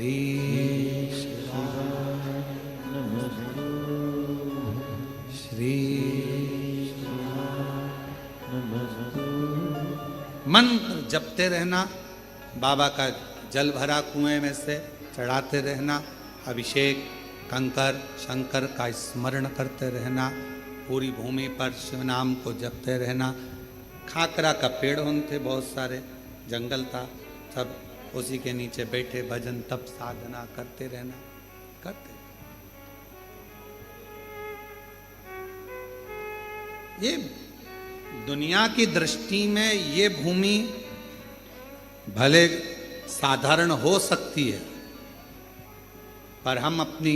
श्री शिवाय नमस्तु। श्री शिवाय नमस्तु। मंत्र जपते रहना, बाबा का जल भरा कुएं में से चढ़ाते रहना, अभिषेक कंकर शंकर का स्मरण करते रहना, पूरी भूमि पर शिव नाम को जपते रहना। खाकरा का पेड़ होते बहुत सारे, जंगल था, सब उसी के नीचे बैठे भजन तप साधना करते रहना, करते। ये दुनिया की दृष्टि में ये भूमि भले साधारण हो सकती है, पर हम अपनी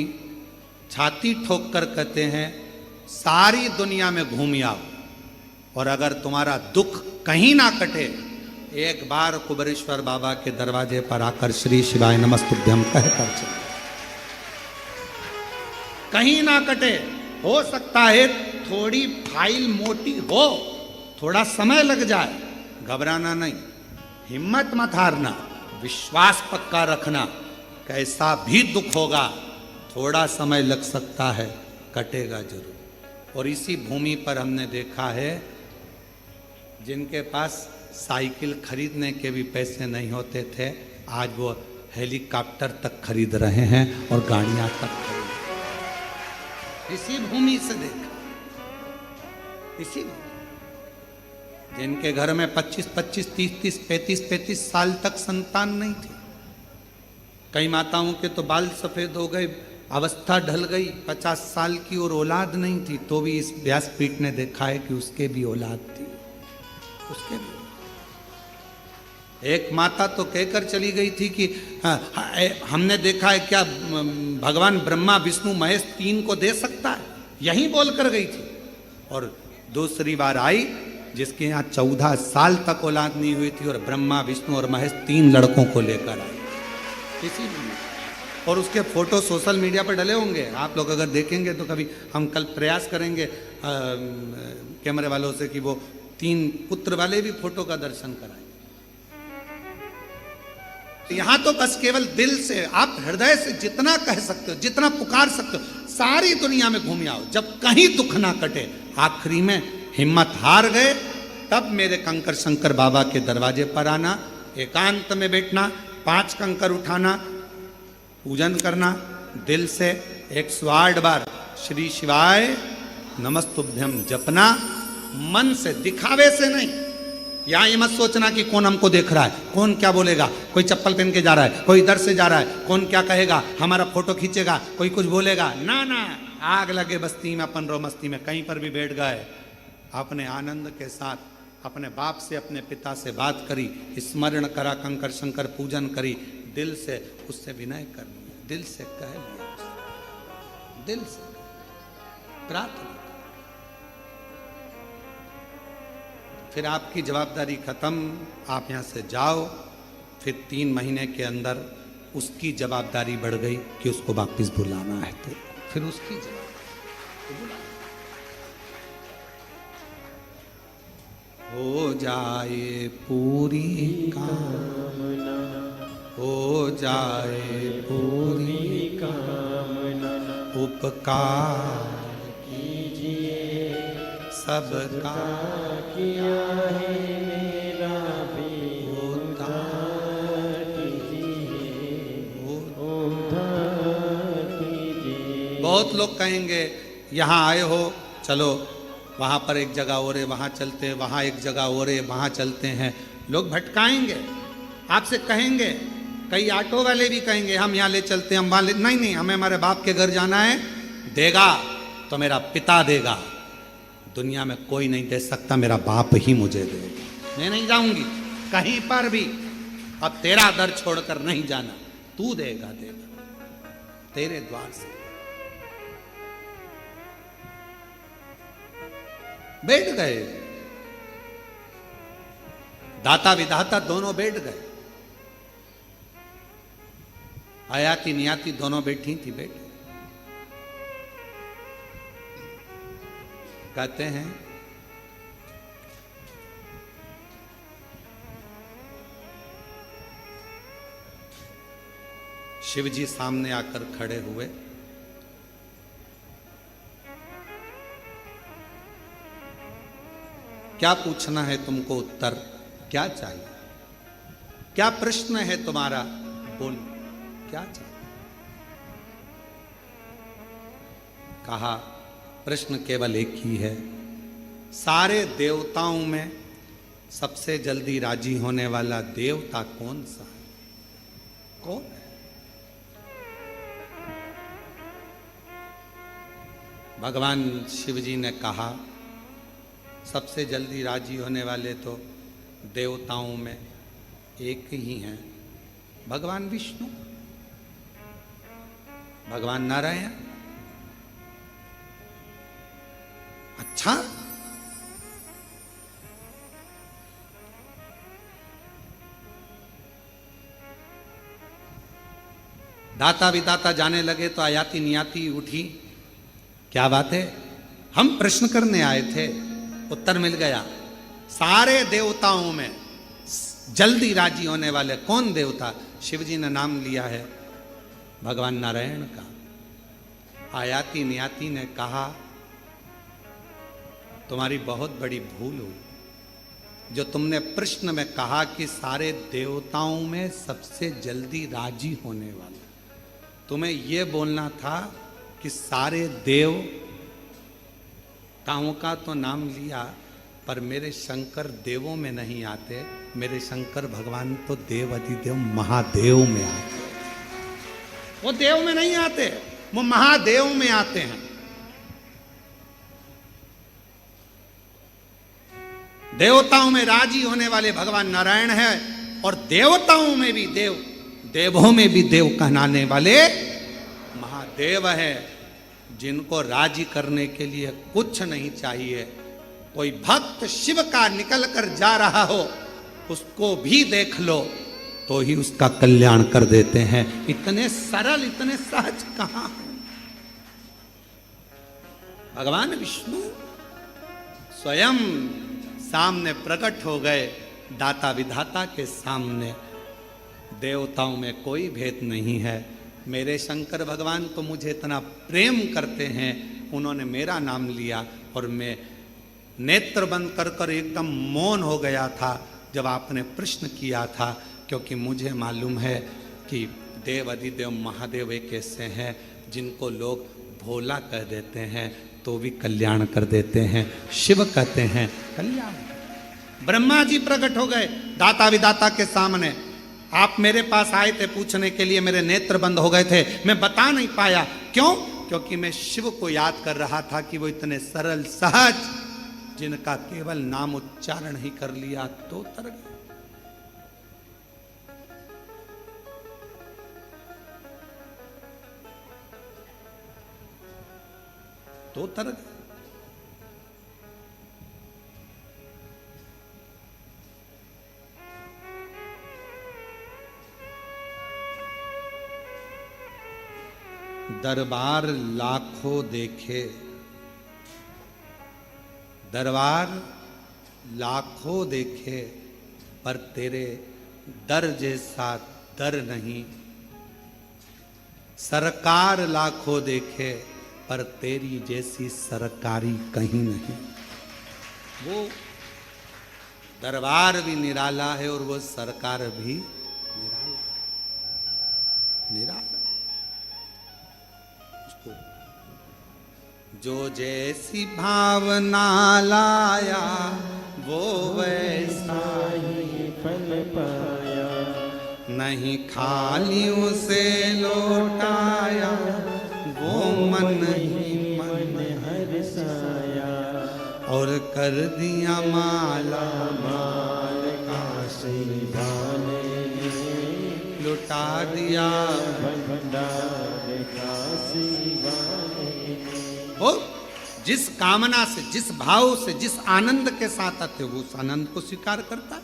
छाती ठोक कर कहते हैं सारी दुनिया में घूम आओ, और अगर तुम्हारा दुख कहीं ना कटे, एक बार कुबेरेश्वर बाबा के दरवाजे पर आकर श्री शिवाय नमस्तुभ्यं कहकर चलो। कहीं ना कटे, हो सकता है थोड़ी फाइल मोटी हो, थोड़ा समय लग जाए, घबराना नहीं, हिम्मत मत हारना, विश्वास पक्का रखना। कैसा भी दुख होगा, थोड़ा समय लग सकता है, कटेगा जरूर। और इसी भूमि पर हमने देखा है जिनके पास साइकिल खरीदने के भी पैसे नहीं होते थे, आज वो हेलीकॉप्टर तक खरीद रहे हैं और गाड़ियां तक खरीद। इसी भूमि से देखा, इसी भूमि। जिनके घर में 25-25, 30-30, 35-35 साल तक संतान नहीं थी, कई माताओं के तो बाल सफेद हो गए, अवस्था ढल गई, 50 साल की और औलाद नहीं थी, तो भी इस व्यासपीठ ने देखा है कि उसके भी औलाद थी, उसके भी। एक माता तो कहकर चली गई थी कि हमने देखा है क्या भगवान ब्रह्मा विष्णु महेश 3 को दे सकता है, यही बोलकर गई थी। और दूसरी बार आई जिसके यहाँ 14 साल तक औलाद नहीं हुई थी, और ब्रह्मा विष्णु और महेश 3 लड़कों को लेकर आई किसी भी। और उसके फोटो सोशल मीडिया पर डले होंगे, आप लोग अगर देखेंगे तो कभी हम कल प्रयास करेंगे कैमरे वालों से कि वो 3 पुत्र वाले भी फोटो का दर्शन कराएं। यहां तो बस केवल दिल से, आप हृदय से जितना कह सकते हो, जितना पुकार सकते हो, सारी दुनिया में घूम आओ। जब कहीं दुख ना कटे, आखिरी में हिम्मत हार गए, तब मेरे कंकर शंकर बाबा के दरवाजे पर आना, एकांत में बैठना, 5 कंकर उठाना, पूजन करना, दिल से 108 बार श्री शिवाय नमस्तुभ्यं जपना, मन से, दिखावे से नहीं। यहां ये मत सोचना कि कौन हमको देख रहा है, कौन क्या बोलेगा, कोई चप्पल पहन के जा रहा है, कोई इधर से जा रहा है, कौन क्या कहेगा, हमारा फोटो खींचेगा, कोई कुछ बोलेगा, ना ना। आग लगे बस्ती में अपन रो मस्ती में, कहीं पर भी बैठ गए, अपने आनंद के साथ अपने बाप से, अपने पिता से बात करी, स्मरण करा, कंकर शंकर पूजन करी, दिल से उससे विनय कर लिया, दिल से कह लिया, दिल से प्रार्थना। फिर आपकी जवाबदारी खत्म, आप यहाँ से जाओ। फिर 3 महीने के अंदर उसकी जवाबदारी बढ़ गई कि उसको वापस बुलाना है, तो फिर उसकी जवाबदारी बुलाना। हो जाए पूरी कामना, हो जाए पूरी कामना, उपकार कीजिए सबका किया है मेरा भी उद्धार कीजिए, उद्धार कीजिए। बहुत लोग कहेंगे यहाँ आए हो, चलो वहाँ पर एक जगह और है, वहाँ चलते हैं, वहाँ एक और है, वहाँ चलते हैं। लोग भटकाएंगे, आपसे कहेंगे, कई ऑटो वाले भी कहेंगे हम यहाँ ले चलते हैं, हम वहाँ ले, नहीं नहीं, हमें हमारे बाप के घर जाना है, देगा तो मेरा पिता देगा, दुनिया में कोई नहीं दे सकता, मेरा बाप ही मुझे देगा, मैं नहीं जाऊंगी कहीं पर भी, अब तेरा दर छोड़कर नहीं जाना, तू देगा, देगा तेरे द्वार से। बैठ गए, दाता विधाता दोनों बैठ गए, आयाति नियाति दोनों बैठी थी, बैठ कहते हैं शिव जी सामने आकर खड़े हुए। क्या पूछना है तुमको? उत्तर क्या चाहिए? क्या प्रश्न है तुम्हारा? बोल, क्या चाहिए? कहा प्रश्न केवल एक ही है, सारे देवताओं में सबसे जल्दी राजी होने वाला देवता कौन सा है? कौन है? भगवान शिव जी ने कहा सबसे जल्दी राजी होने वाले तो देवताओं में एक ही हैं, भगवान विष्णु, भगवान नारायण। अच्छा, दाता विदाता जाने लगे तो आयाति नियाति उठी। क्या बात है? हम प्रश्न करने आए थे, उत्तर मिल गया। सारे देवताओं में जल्दी राजी होने वाले कौन देवता? शिव जी ने नाम लिया है भगवान नारायण का। आयाति नियाति ने कहा तुम्हारी बहुत बड़ी भूल हुई जो तुमने प्रश्न में कहा कि सारे देवताओं में सबसे जल्दी राजी होने वाला। तुम्हें यह बोलना था कि सारे देवताओं का तो नाम लिया, पर मेरे शंकर देवों में नहीं आते। मेरे शंकर भगवान तो देव अधिदेव महादेव में आते। वो देव में नहीं आते, वो महादेव में आते हैं। देवताओं में राजी होने वाले भगवान नारायण है, और देवताओं में भी देव, देवों में भी देव कहलाने वाले महादेव है, जिनको राजी करने के लिए कुछ नहीं चाहिए। कोई भक्त शिव का निकल कर जा रहा हो, उसको भी देख लो तो ही उसका कल्याण कर देते हैं। इतने सरल, इतने सहज कहां है? भगवान विष्णु स्वयं सामने प्रकट हो गए, दाता विधाता के सामने। देवताओं में कोई भेद नहीं है। मेरे शंकर भगवान तो मुझे इतना प्रेम करते हैं, उन्होंने मेरा नाम लिया और मैं नेत्र बंद कर कर एकदम मौन हो गया था जब आपने प्रश्न किया था, क्योंकि मुझे मालूम है कि देव अधिदेव महादेव एक ऐसे हैं जिनको लोग भोला कह देते हैं तो भी कल्याण कर देते हैं। शिव कहते हैं कल्याण। ब्रह्मा जी प्रकट हो गए दाता विदाता के सामने। आप मेरे पास आए थे पूछने के लिए, मेरे नेत्र बंद हो गए थे, मैं बता नहीं पाया। क्यों? क्योंकि मैं शिव को याद कर रहा था कि वो इतने सरल सहज, जिनका केवल नाम उच्चारण ही कर लिया तो तर गए। तो तर गए। दरबार लाखों देखे, दरबार लाखों देखे, पर तेरे दर जैसा दर नहीं। सरकार लाखों देखे, पर तेरी जैसी सरकारी कहीं नहीं। वो दरबार भी निराला है और वो सरकार भी निराला है। निराला जो जैसी भावना लाया वो वैसा ही फल पाया, नहीं खाली उसे लौटाया वो मन ही मन हर्षाया, और कर दिया माला माल काशी वाले, लुटा दिया भंडार काशी वाले। वो जिस कामना से, जिस भाव से, जिस आनंद के साथ आते वो उस आनंद को स्वीकार करता है।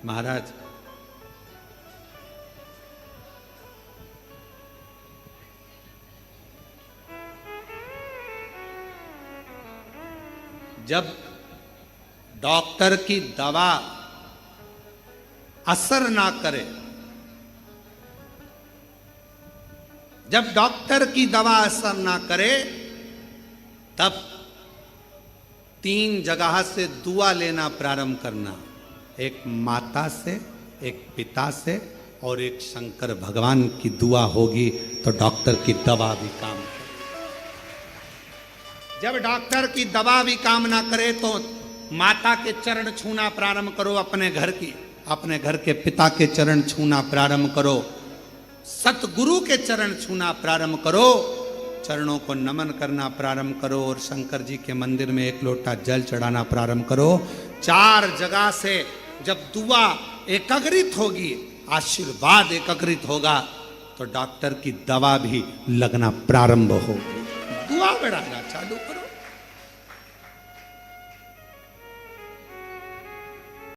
महाराज जब डॉक्टर की दवा असर ना करे जब डॉक्टर की दवा असर ना करे तब 3 जगह से दुआ लेना प्रारंभ करना, एक माता से, एक पिता से और एक शंकर भगवान की दुआ होगी तो डॉक्टर की दवा भी काम करे। जब डॉक्टर की दवा भी काम ना करे तो माता के चरण छूना प्रारंभ करो, अपने घर के पिता के चरण छूना प्रारंभ करो, सतगुरु के चरण छूना प्रारंभ करो, चरणों को नमन करना प्रारंभ करो और शंकर जी के मंदिर में 1 लोटा जल चढ़ाना प्रारंभ करो। 4 जगह से जब दुआ एकाग्रित होगी, आशीर्वाद एकाग्रित होगा तो डॉक्टर की दवा भी लगना प्रारंभ होगी। दुआ बढ़ाना चालू करो।